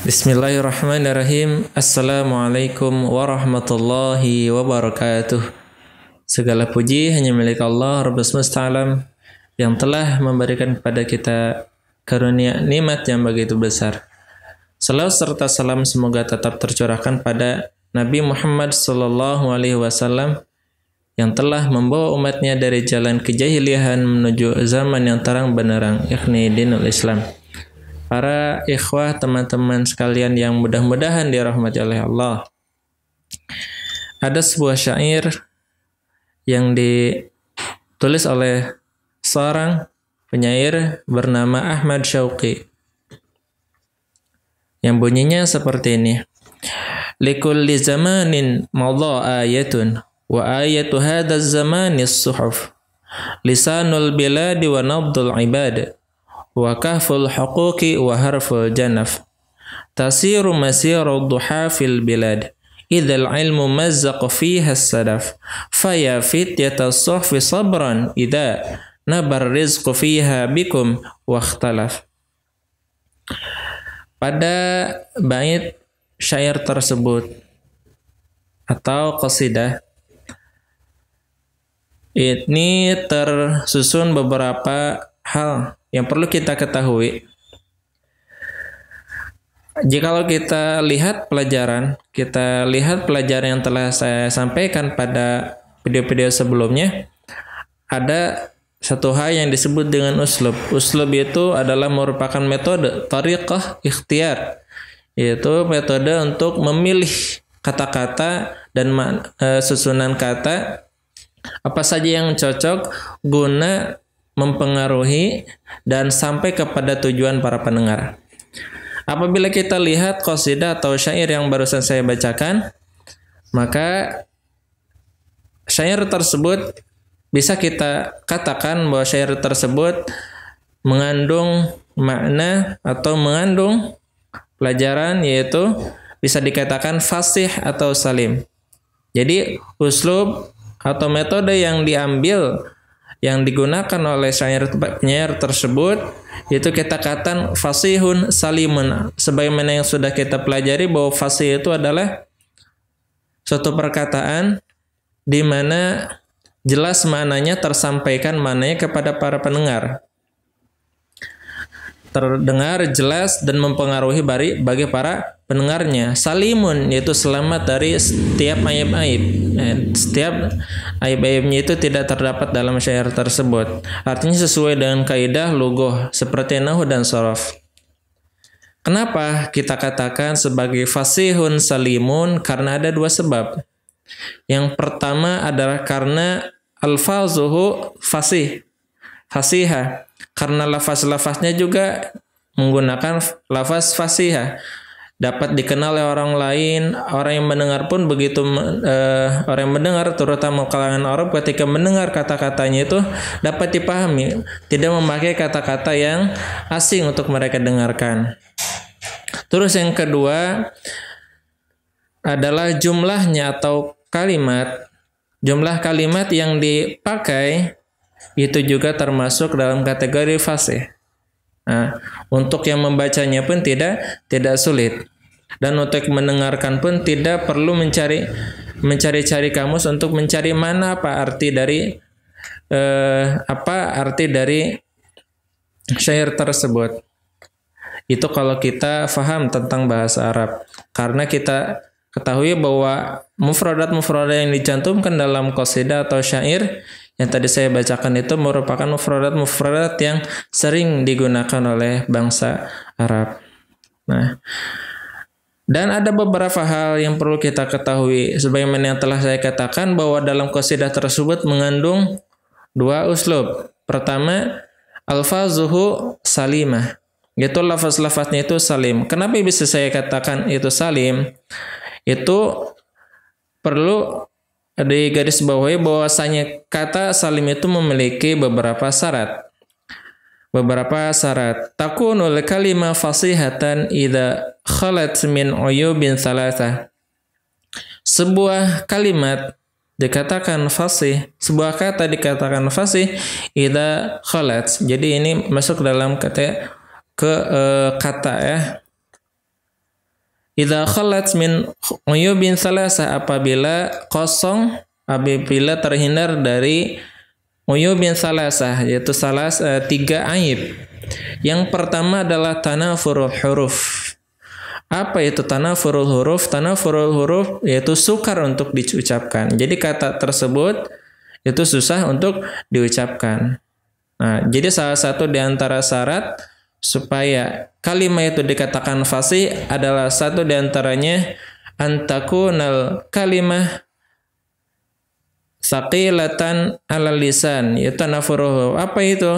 Bismillahirrahmanirrahim. Assalamualaikum warahmatullahi wabarakatuh. Segala puji hanya milik Allah Rabbus Semesta Alam yang telah memberikan kepada kita karunia nikmat yang begitu besar. Salawat serta salam semoga tetap tercurahkan pada Nabi Muhammad SAW yang telah membawa umatnya dari jalan kejahiliahan menuju zaman yang terang benderang, yakni dinul Islam. Para ikhwah, teman-teman sekalian yang mudah-mudahan dirahmati oleh Allah. Ada sebuah syair yang ditulis oleh seorang penyair bernama Ahmad Syauqi, yang bunyinya seperti ini. Likulli zamanin madha ayatun wa ayatu hadzal zamani as-suhuf. Lisanul biladi wa nabdul ibad. Wa kahful huquqi wa harful janaf. Tasiru masiru duha fil bilad. Idzal ilmu mazzaq fiha as-sadaf. Faya fityata as-suhfi sabran idza nabar rizqu fiha bikum wa ikhtalaf. Pada bait syair tersebut atau qasidah ini tersusun beberapa hal yang perlu kita ketahui. Jikalau kita lihat pelajaran yang telah saya sampaikan pada video-video sebelumnya, ada satu hal yang disebut dengan uslub. Uslub itu adalah merupakan metode, tariqah ikhtiar, yaitu metode untuk memilih kata-kata dan susunan kata apa saja yang cocok guna mempengaruhi dan sampai kepada tujuan para pendengar. Apabila kita lihat qasidah atau syair yang barusan saya bacakan, maka syair tersebut bisa kita katakan bahwa syair tersebut mengandung makna atau mengandung pelajaran, yaitu bisa dikatakan fasih atau salim. Jadi uslub atau metode yang diambil, yang digunakan oleh penyair tersebut itu kita katakan fasihun salimun, sebagaimana yang sudah kita pelajari bahwa fasih itu adalah suatu perkataan di mana jelas maknanya, tersampaikan maknanya kepada para pendengar, terdengar jelas dan mempengaruhi bagi para pendengarnya. Salimun yaitu selamat dari setiap aib-aib. Setiap aib-aibnya itu tidak terdapat dalam syair tersebut. Artinya sesuai dengan kaidah lughah seperti nahwu dan sharaf. Kenapa kita katakan sebagai fasihun salimun? Karena ada dua sebab. Yang pertama adalah karena alfazuhu fasihah. Karena lafaz-lafaznya juga menggunakan lafaz fasihah. Dapat dikenal oleh orang lain, orang yang mendengar pun begitu, orang yang mendengar terutama kalangan Arab ketika mendengar kata-katanya itu dapat dipahami, tidak memakai kata-kata yang asing untuk mereka dengarkan. Terus yang kedua adalah jumlahnya atau jumlah kalimat yang dipakai itu juga termasuk dalam kategori fasih. Nah, untuk yang membacanya pun tidak sulit, dan untuk mendengarkan pun tidak perlu mencari-cari kamus untuk mencari mana apa arti dari syair tersebut. Itu kalau kita faham tentang bahasa Arab, karena kita ketahui bahwa mufradat yang dicantumkan dalam qasidah atau syair yang tadi saya bacakan itu merupakan mufradat yang sering digunakan oleh bangsa Arab. Nah, dan ada beberapa hal yang perlu kita ketahui, sebagaimana yang telah saya katakan bahwa dalam qasidah tersebut mengandung dua uslub. Pertama, alfazuhu salimah, yaitu lafaz-lafaznya itu salim. Kenapa bisa saya katakan itu salim? Itu perlu digarisbawahi bahwasanya kata salim itu memiliki beberapa syarat. Takunul kalimah fasihatan idza khalat min uyubin thalatha. Sebuah kalimat dikatakan fasih, sebuah kata dikatakan fasih idza khalat. Jadi ini masuk dalam kata ya, idza khalat min uyubin salasa, apabila terhindar dari uyubin salasah, yaitu tiga aib. Yang pertama adalah tanafurul huruf. Apa itu tanafurul huruf? Tanafurul huruf yaitu sukar untuk diucapkan. Jadi kata tersebut itu susah untuk diucapkan. Nah, jadi salah satu di antara syarat supaya kalimat itu dikatakan fasih adalah satu di antaranya antakunal kalimah saqilatan alal lisan, yaitu tanafurul huruf. Apa itu?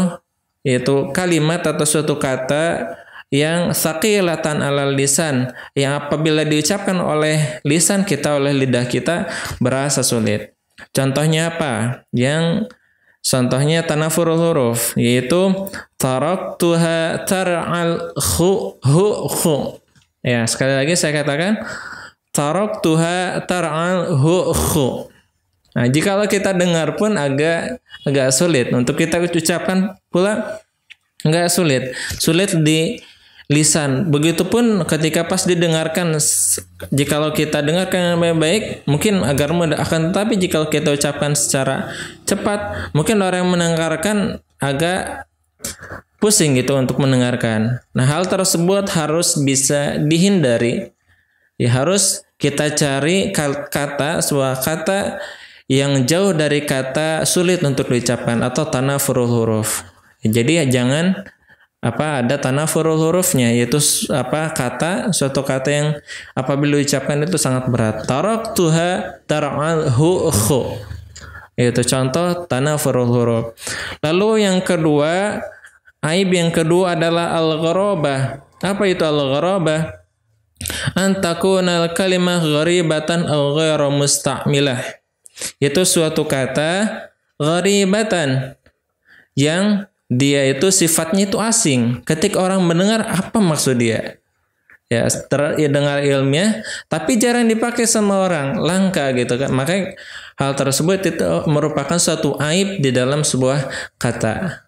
Yaitu kalimat atau suatu kata yang saqilatan alal lisan, yang apabila diucapkan oleh lisan kita, oleh lidah kita, berasa sulit. Contohnya apa? Contohnya tanafurul huruf, yaitu taraktuha tar'al khu. Ya, sekali lagi saya katakan taraktuha tar'al khu. Nah, jikalau kita dengar pun agak sulit untuk kita ucapkan pula, agak sulit di lisan. Begitupun ketika pas didengarkan, jikalau kita dengarkan yang baik-baik mungkin agar mudah, akan tetapi jikalau kita ucapkan secara cepat mungkin orang yang mendengarkan agak pusing gitu untuk mendengarkan. Nah, hal tersebut harus bisa dihindari. Ya, harus kita cari sebuah kata yang jauh dari kata sulit untuk diucapkan atau tanafurul huruf. Jadi jangan ada tanafurul hurufnya, yaitu suatu kata yang apabila diucapkan itu sangat berat. Taraktuha tar'al khu. Itu contoh tanafurul huruf. Lalu yang kedua, aib yang kedua adalah al-gharabah. Apa itu al-gharabah? Antakunal kalimah gharibatan aw ghairu musta'milah. Itu suatu kata gharibatan yang dia itu sifatnya itu asing. Ketika orang mendengar, apa maksud dia? Ya, dengar ilmiah, tapi jarang dipakai sama orang, langka gitu kan. Makanya hal tersebut itu merupakan suatu aib di dalam sebuah kata.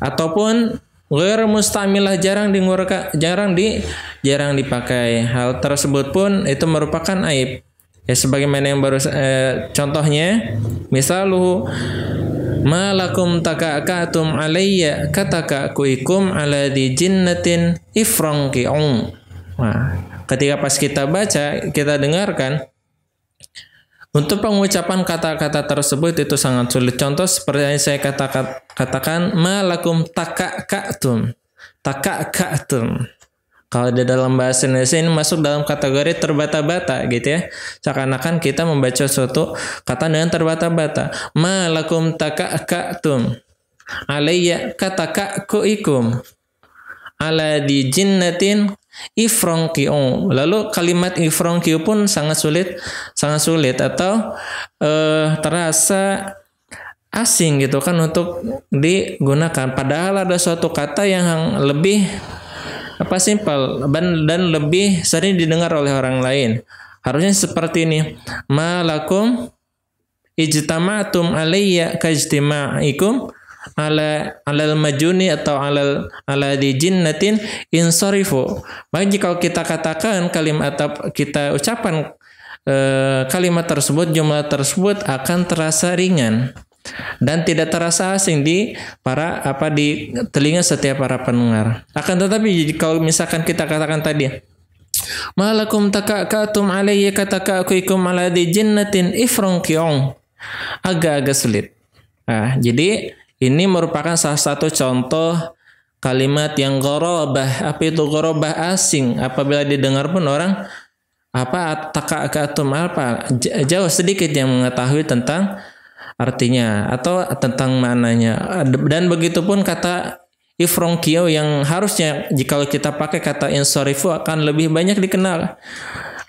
Ataupun ghairu musta'milah, jarang dipakai. Hal tersebut pun itu merupakan aib. Ya, sebagaimana yang baru contohnya, misaluhu ma lakum taka'akatum alayya katakakuikum ala di jinnatin ifranqi'um. Nah, ketika pas kita baca, kita dengarkan, untuk pengucapan kata-kata tersebut itu sangat sulit. Contoh seperti yang saya katakan ma lakum taka'akatum. Kalau di dalam bahasa Indonesia ini masuk dalam kategori terbata-bata gitu ya. Seakan-akan kita membaca suatu kata dengan terbata-bata. Ma lakum taka'akatum alayya katakakuikum ala di jinnatin ifranqi'u. Lalu kalimat ifranqi'u pun sangat sulit atau terasa asing gitu kan untuk digunakan. Padahal ada suatu kata yang lebih simpel dan lebih sering didengar oleh orang lain. Harusnya seperti ini. Ma lakum ijtama'tum alayya kajtima'ikum alal majuni atau ala di jinnatin insarifu. Maka jika kita katakan kalimat atau kita ucapkan kalimat tersebut, jumlah tersebut akan terasa ringan dan tidak terasa asing di telinga setiap para pendengar. Akan tetapi kalau misalkan kita katakan tadi malakum taka'akatum alayya katakakuikum ala di jinnatin ifranqi'un, agak-agak sulit. Nah, jadi ini merupakan salah satu contoh kalimat yang gharabah. Apa itu gharabah? Asing. Apabila didengar pun orang taka'akatum jauh sedikit yang mengetahui tentang artinya atau tentang maknanya. Dan begitupun kata ifranqi'u yang harusnya jika kita pakai kata insarifu akan lebih banyak dikenal.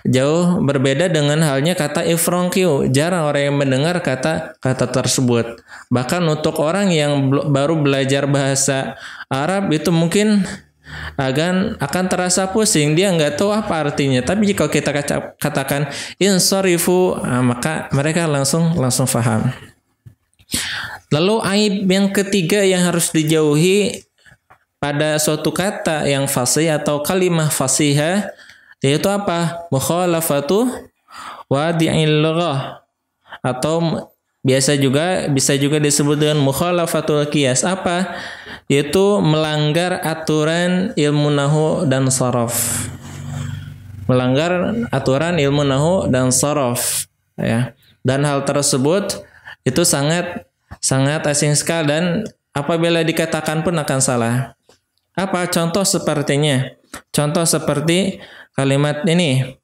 Jauh berbeda dengan halnya kata ifranqi'u. Jarang orang yang mendengar kata tersebut. Bahkan untuk orang yang baru belajar bahasa Arab itu mungkin akan terasa pusing, dia nggak tahu apa artinya. Tapi jika kita katakan insarifu, maka mereka langsung paham. Lalu aib yang ketiga yang harus dijauhi pada suatu kata yang fasih atau kalimah fasihah yaitu apa? Mukhalafatu wadi'il lughah, atau bisa juga disebut dengan mukhalafatul qiyas. Apa? Yaitu melanggar aturan ilmu nahwu dan saraf. Melanggar aturan ilmu nahwu dan saraf, ya. Dan hal tersebut itu sangat asing sekali, dan apabila dikatakan pun akan salah. Apa contoh sepertinya? Contoh seperti kalimat ini.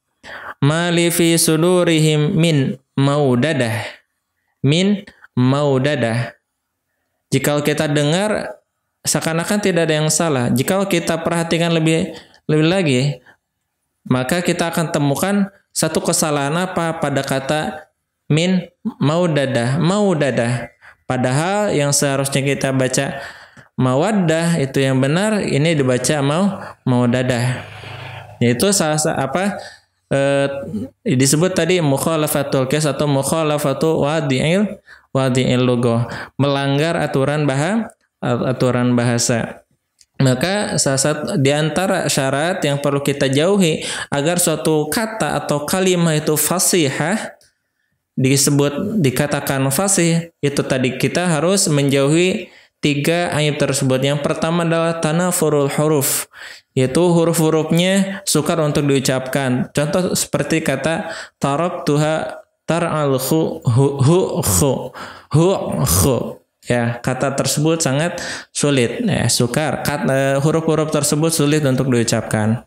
Mali fi sudurihim min maudadah. Min maudadah. Jika kita dengar seakan-akan tidak ada yang salah. Jika kita perhatikan lebih lagi, maka kita akan temukan satu kesalahan apa pada kata min maudadah. Padahal yang seharusnya kita baca mawaddah itu yang benar, ini dibaca maudadah. Yaitu disebut tadi mukhalafatul qiyas atau mukhalafatu wadi'il lughah, melanggar aturan bahasa. Maka salah satu di antara syarat yang perlu kita jauhi agar suatu kata atau kalimat itu fasihah, dikatakan fasih, itu tadi kita harus menjauhi 3 aib tersebut. Yang pertama adalah tanafurul huruf, yaitu huruf-hurufnya sukar untuk diucapkan. Contoh seperti kata taraktuha tar'al hu. Ya, kata tersebut sangat sulit, ya, sukar. Huruf-huruf tersebut sulit untuk diucapkan.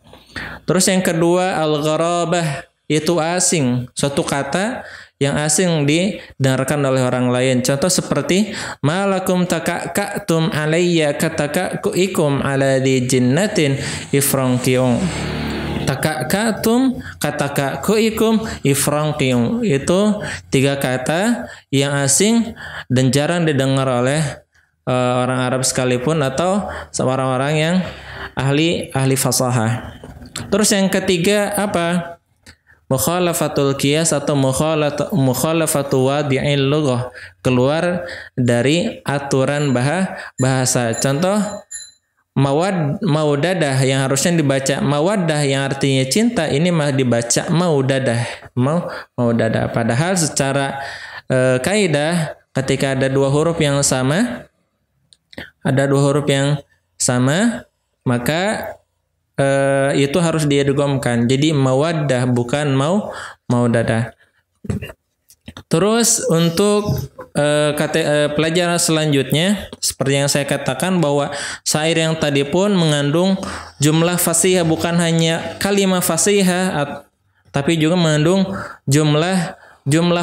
Terus yang kedua al-gharabah, itu asing, suatu kata yang asing didengarkan oleh orang lain. Contoh seperti malakum taka'tum alayya kataka'ikum ala di jinnatin ifranqium. Taka'tum kataka'ikum ifranqium. Itu 3 kata yang asing dan jarang didengar oleh orang Arab sekalipun atau orang-orang yang ahli fasahah. Terus yang ketiga apa? Mukhalafatul qiyas atau mukhalafatu wadi'il lughah, keluar dari aturan bahasa. Contoh maudadah yang harusnya dibaca mawaddah yang artinya cinta, ini mah dibaca maudadah. Padahal secara kaidah ketika ada 2 huruf yang sama, maka itu harus diidghamkan. Jadi mawaddah bukan maudadah. Terus untuk pelajaran selanjutnya, seperti yang saya katakan bahwa syair yang tadi pun mengandung jumlah fasihah, bukan hanya kalimat fasihah, tapi juga mengandung jumlah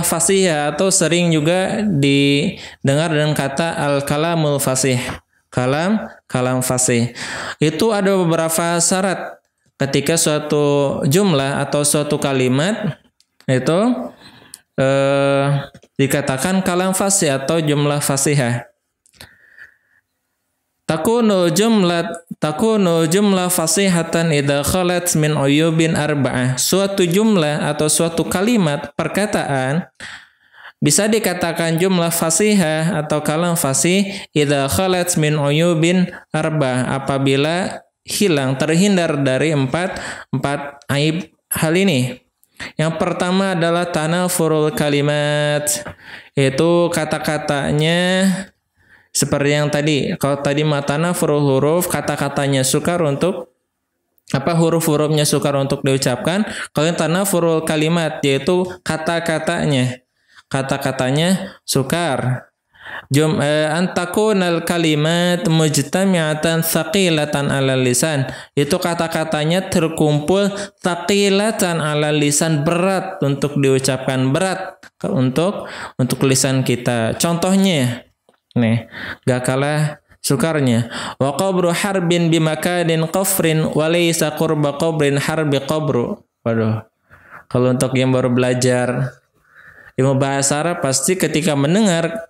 fasihah, atau sering juga didengar dengan kata al-kalamul fasih. Kalam fasih. Itu ada beberapa syarat ketika suatu jumlah atau suatu kalimat itu dikatakan kalam fasih atau jumlah fasihah. Takunu jumlah fasihatan idza khalat min uyubin arba'ah. Suatu jumlah atau suatu kalimat perkataan bisa dikatakan jumlah fasihah atau kalam fasih idza khalat min uyubin arba'ah, apabila terhindar dari 4 aib hal ini. Yang pertama adalah tanafurul kalimat, yaitu kata-katanya seperti yang tadi. Kalau tadi tanafurul huruf, kata-katanya sukar untuk huruf-hurufnya sukar untuk diucapkan. Kalau tanafurul kalimat, yaitu kata-katanya sukar. Antakunal kalimat mujtami'atan thaqilatan 'alal lisan, itu kata-katanya terkumpul thaqilatan 'alal lisan, berat untuk diucapkan, berat untuk lisan kita. Contohnya nih, gak kalah sukarnya. Wa qabru harbin bimakanin qafrin wa laysa qurba qabrin harbi qabru. Waduh. Kalau untuk yang baru belajar ilmu bahasa Arab, pasti ketika mendengar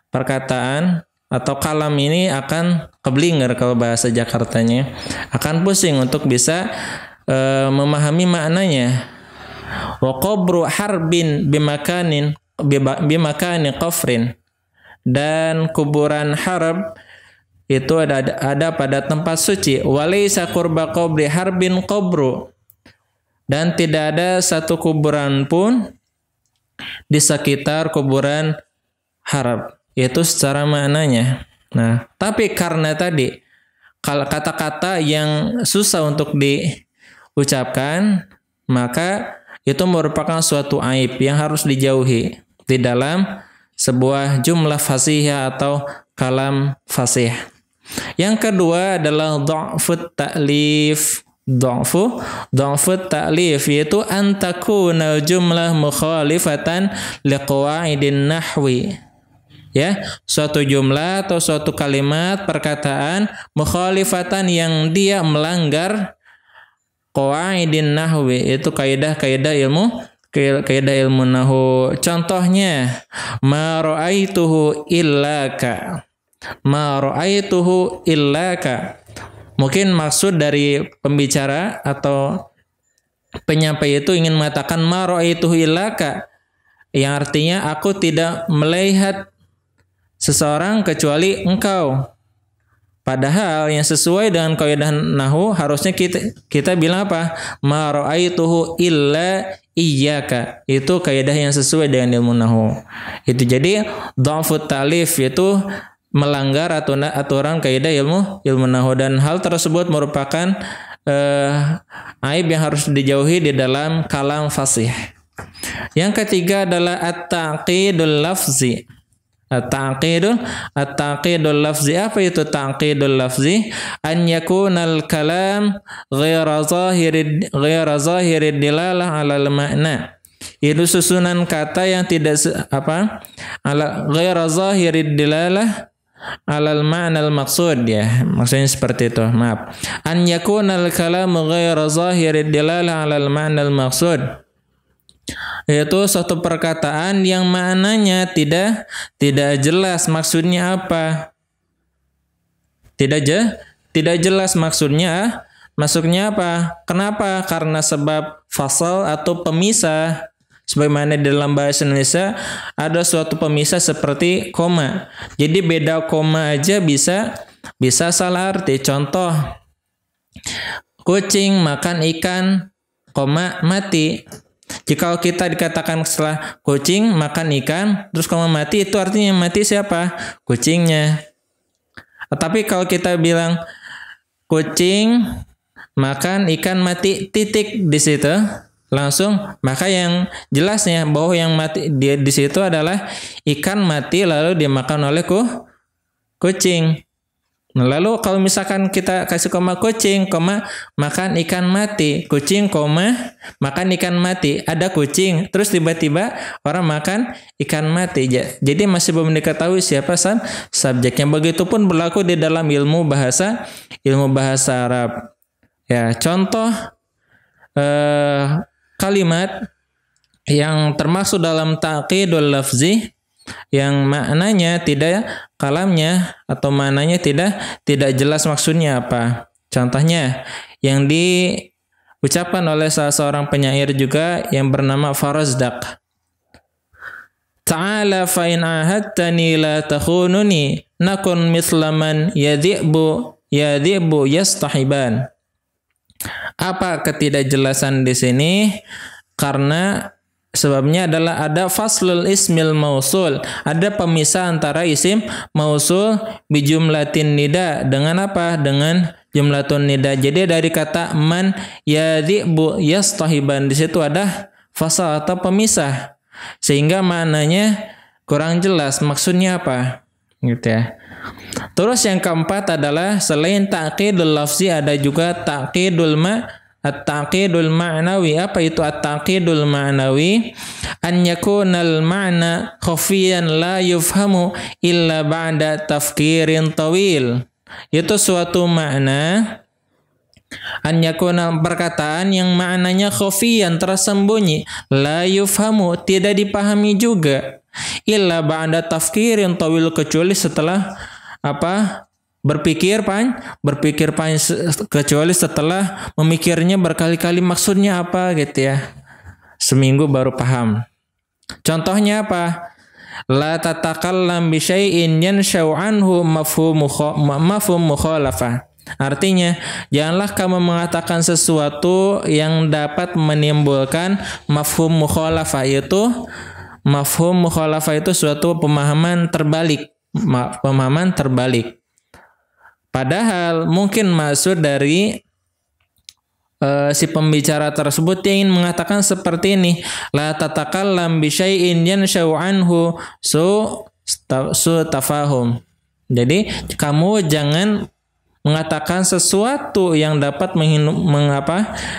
perkataan atau kalam ini akan keblinger, kalau bahasa Jakartanya akan pusing untuk bisa memahami maknanya. Wa qabru harbin bimakanin qafrin, dan kuburan harb itu ada pada tempat suci. Walaysa qurba qabri harbin qabru, dan tidak ada satu kuburan pun di sekitar kuburan Harab. Itu secara maknanya. Nah, tapi karena tadi kalau kata-kata yang susah untuk diucapkan, maka itu merupakan suatu aib yang harus dijauhi di dalam sebuah jumlah fasihah atau kalam fasih. Yang kedua adalah dha'fut ta'lif. Dha'fut ta'lif yaitu antakuna jumlah mukhalifatan liqawaidin nahwi. Ya, suatu jumlah atau suatu kalimat perkataan mukhalifatan yang dia melanggar qawaidin nahwi, itu kaidah-kaidah ilmu nahwu. Contohnya ma ra'aituhu illaka. Ma ra'aituhu illaka. Mungkin maksud dari pembicara atau penyampai itu ingin mengatakan ma ra'aituhu illaka, yang artinya aku tidak melihat seseorang kecuali engkau. Padahal yang sesuai dengan kaidah nahwu harusnya kita bilang apa? Ma ra'aituhu illa iyyaka. Itu kaidah yang sesuai dengan ilmu nahwu. Itu jadi dha'fut ta'lif yaitu melanggar aturan kaidah ilmu nahwu, dan hal tersebut merupakan aib yang harus dijauhi di dalam kalam fasih. Yang ketiga adalah at-ta'qidul lafzi. At-ta'qidul lafzi. Apa itu ta'qidul lafzi? An yakunal kalam ghaira zahirid dilalah 'alal ma'na. Itu susunan kata yang tidak ghaira zahirid dilalah 'alal ma'nal maqsud, ya. Maksudnya seperti itu. Maaf. An yakunal kalam ghaira zahirid dilalah 'alal ma'nal maqsud. Yaitu suatu perkataan yang maknanya tidak jelas maksudnya apa. Tidak jelas maksudnya apa? Kenapa? Karena sebab fasal atau pemisah. Sebagaimana di dalam bahasa Indonesia ada suatu pemisah seperti koma. Jadi beda koma aja bisa salah arti. Contoh, kucing makan ikan, koma mati. Jika kita dikatakan setelah kucing makan ikan terus koma mati, itu artinya mati siapa? Kucingnya. Tapi kalau kita bilang kucing makan ikan mati titik di situ, langsung, maka yang jelasnya bahwa yang mati di situ adalah ikan mati lalu dimakan oleh kucing. Lalu kalau misalkan kita kasih koma kucing, koma makan ikan mati, kucing koma makan ikan mati, ada kucing, terus tiba-tiba orang makan ikan mati. Jadi masih belum diketahui siapa subjeknya. Begitupun berlaku di dalam ilmu bahasa Arab. Ya, contoh kalimat yang termasuk dalam ta'qidul lafzi yang maknanya kalamnya atau maknanya tidak jelas maksudnya apa. Contohnya yang diucapkan oleh salah seorang penyair juga yang bernama Farazdaq. Ta'ala fa in ahadtani la takhununi nakun mislaman yadhibu yastahiban. Apa ketidakjelasan di sini? Karena sebabnya adalah ada faslul ismil mausul, ada pemisah antara isim mausul bijumlatin nida dengan apa? Dengan jumlatun nida. Jadi dari kata man yadhibu yastahiban, di situ ada fasal atau pemisah, sehingga maknanya kurang jelas maksudnya apa, gitu ya. Terus yang keempat adalah selain ta'qidul lafzi ada juga ta'qidul at-ta'qidul ma'nawi. Apa itu at-ta'qidul ma'nawi? An yakunal ma'na khafiyan la yufhamu illa ba'da tafkirin tawil. Itu suatu makna, an yakuna perkataan yang maknanya khafiyan, tersembunyi, la yufhamu, tidak dipahami juga, illa ba'da tafkirin tawil, kecuali setelah apa? Berpikir panjang, kecuali setelah memikirnya berkali-kali maksudnya apa, gitu ya. Seminggu baru paham. Contohnya apa? La tatakallam bi syai'in yanshau anhu mafhum mukhalafah. Artinya, janganlah kamu mengatakan sesuatu yang dapat menimbulkan mafhum mukhalafah, yaitu mafhum mukhalafah itu suatu pemahaman terbalik. Pemahaman terbalik. Padahal mungkin maksud dari si pembicara tersebut ingin mengatakan seperti ini, la tatakallam bi syai'in yansha'u anhu su tafahum. Jadi kamu jangan mengatakan sesuatu yang dapat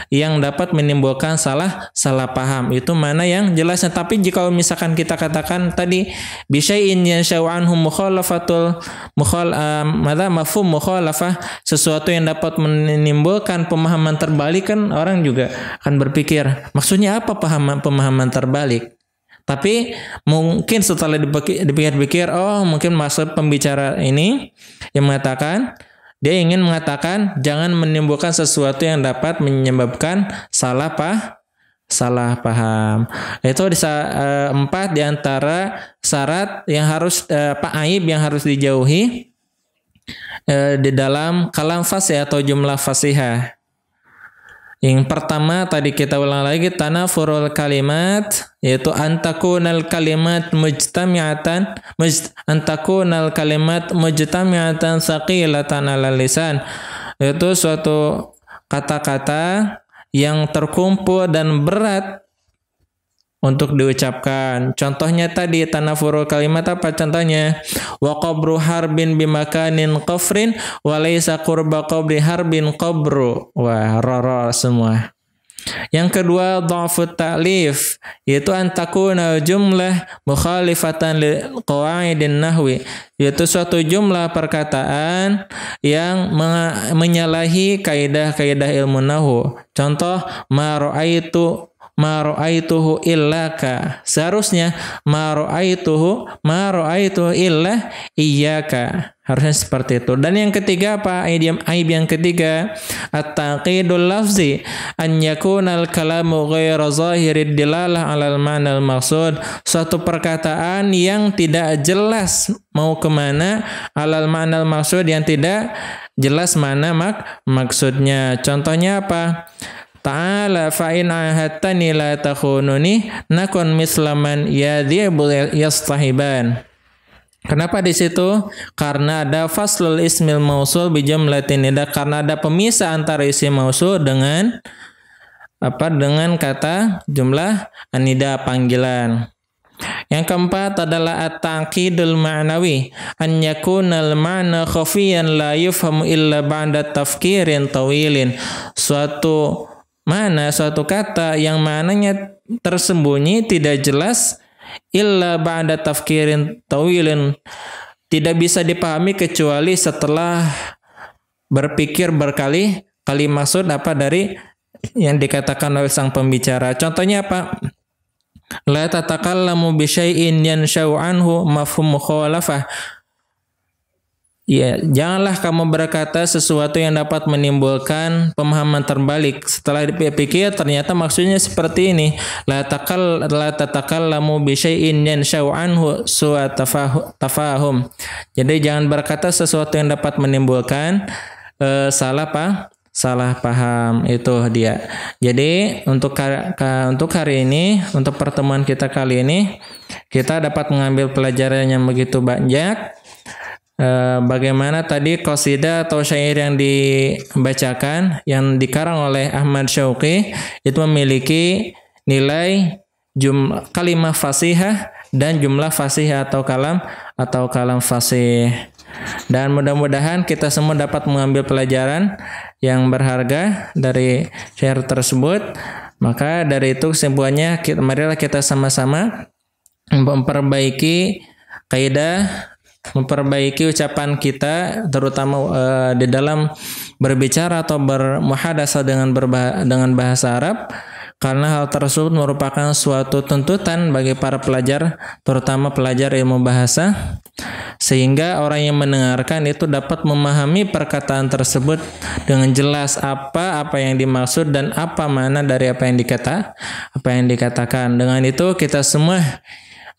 yang dapat menimbulkan salah paham. Itu mana yang jelasnya. Tapi jika misalkan kita katakan tadi bisyai'in yansha'u anhu mafhum mukhalafah, sesuatu yang dapat menimbulkan pemahaman terbalik, kan orang juga akan berpikir maksudnya apa pemahaman terbalik. Tapi mungkin setelah dipikir-pikir, oh mungkin maksud pembicara ini yang mengatakan, dia ingin mengatakan jangan menimbulkan sesuatu yang dapat menyebabkan salah paham. Itu empat di antara syarat yang harus aib yang harus dijauhi di dalam kalam fasih atau jumlah fasihah. Yang pertama tadi kita ulang lagi, tanafurul kalimat, yaitu antakunal kalimat mujtami'atan saqilatan ala lisan, yaitu suatu kata-kata yang terkumpul dan berat untuk diucapkan. Contohnya tadi tanafurul kalimat, apa contohnya? Wa qabru harbin bimakanin qafrin wa laysa qurba qabri harbin qabru. Wah, roro semua. Yang kedua, dha'fut ta'lif, yaitu antakuna jumlah mukhalifatan liqawaidin nahwi, yaitu suatu jumlah perkataan yang menyalahi kaidah-kaidah ilmu nahwu. Contoh, ma ra'aituhu illaka. Seharusnya ma ra'aituhu illa iyyaka. Harusnya seperti itu. Dan yang ketiga apa? Aib yang ketiga, at-taqidul lafzi an yakunal kalamu ghairu zahirid dilalah 'alal ma'nal maqsud. Suatu perkataan yang tidak jelas mau kemana, 'alal ma'nal maqsud, yang tidak jelas mana maksudnya. Contohnya apa? Ta'ala fa'in ahadtani la takhununi nakun mislaman yadhibul yastahiban. Kenapa di situ? Karena ada faslul ismil mausul bi jumlatin nida, karena ada pemisah antara isim mausul dengan kata jumlah anida, panggilan. Yang keempat adalah at-ta'qidul ma'nawi, an yakunal ma'na khafiyan la yufhamu illa ba'da tafkirin tawilin. Suatu kata yang maknanya tersembunyi, tidak jelas, illa ba'da tafkirin tawilin, tidak bisa dipahami kecuali setelah berpikir berkali-kali maksud dari yang dikatakan oleh sang pembicara. Contohnya apa? La tatakallamu bi syai'in yansha'u anhu mafhum mukhalafah. Ya, janganlah kamu berkata sesuatu yang dapat menimbulkan pemahaman terbalik. Setelah dipikir ternyata maksudnya seperti ini. La tatakallamu bi syai'in yansha'u anhu su'a tafahum. Jadi jangan berkata sesuatu yang dapat menimbulkan salah paham. Itu dia. Jadi untuk hari ini, untuk pertemuan kita kali ini, kita dapat mengambil pelajaran yang begitu banyak. Bagaimana tadi qasidah atau syair yang dibacakan, yang dikarang oleh Ahmad Syauqi, itu memiliki nilai kalimah fasihah dan jumlah fasihah atau kalam fasih. Dan mudah-mudahan kita semua dapat mengambil pelajaran yang berharga dari syair tersebut. Maka dari itu kesimpulannya, marilah kita sama-sama memperbaiki kaidah, memperbaiki ucapan kita, terutama di dalam berbicara atau bermuhadasah dengan bahasa Arab, karena hal tersebut merupakan suatu tuntutan bagi para pelajar, terutama pelajar ilmu bahasa, sehingga orang yang mendengarkan itu dapat memahami perkataan tersebut dengan jelas apa yang dimaksud dan apa makna dari apa yang dikatakan. Dengan itu kita semua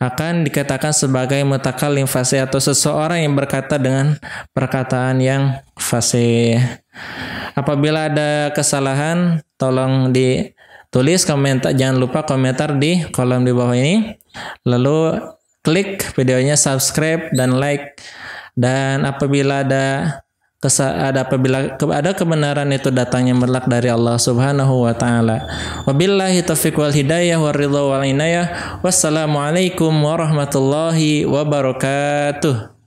akan dikatakan sebagai mutakallim fasih, atau seseorang yang berkata dengan perkataan yang fasih. Apabila ada kesalahan, tolong ditulis komentar, jangan lupa komentar di kolom di bawah ini. Lalu klik videonya, subscribe dan like. Dan apabila ada kebenaran itu datangnya mutlak dari Allah Subhanahu wa taala. Wabillahi taufiq wal hidayah war ridha wal inayah. Wassalamualaikum warahmatullahi wabarakatuh.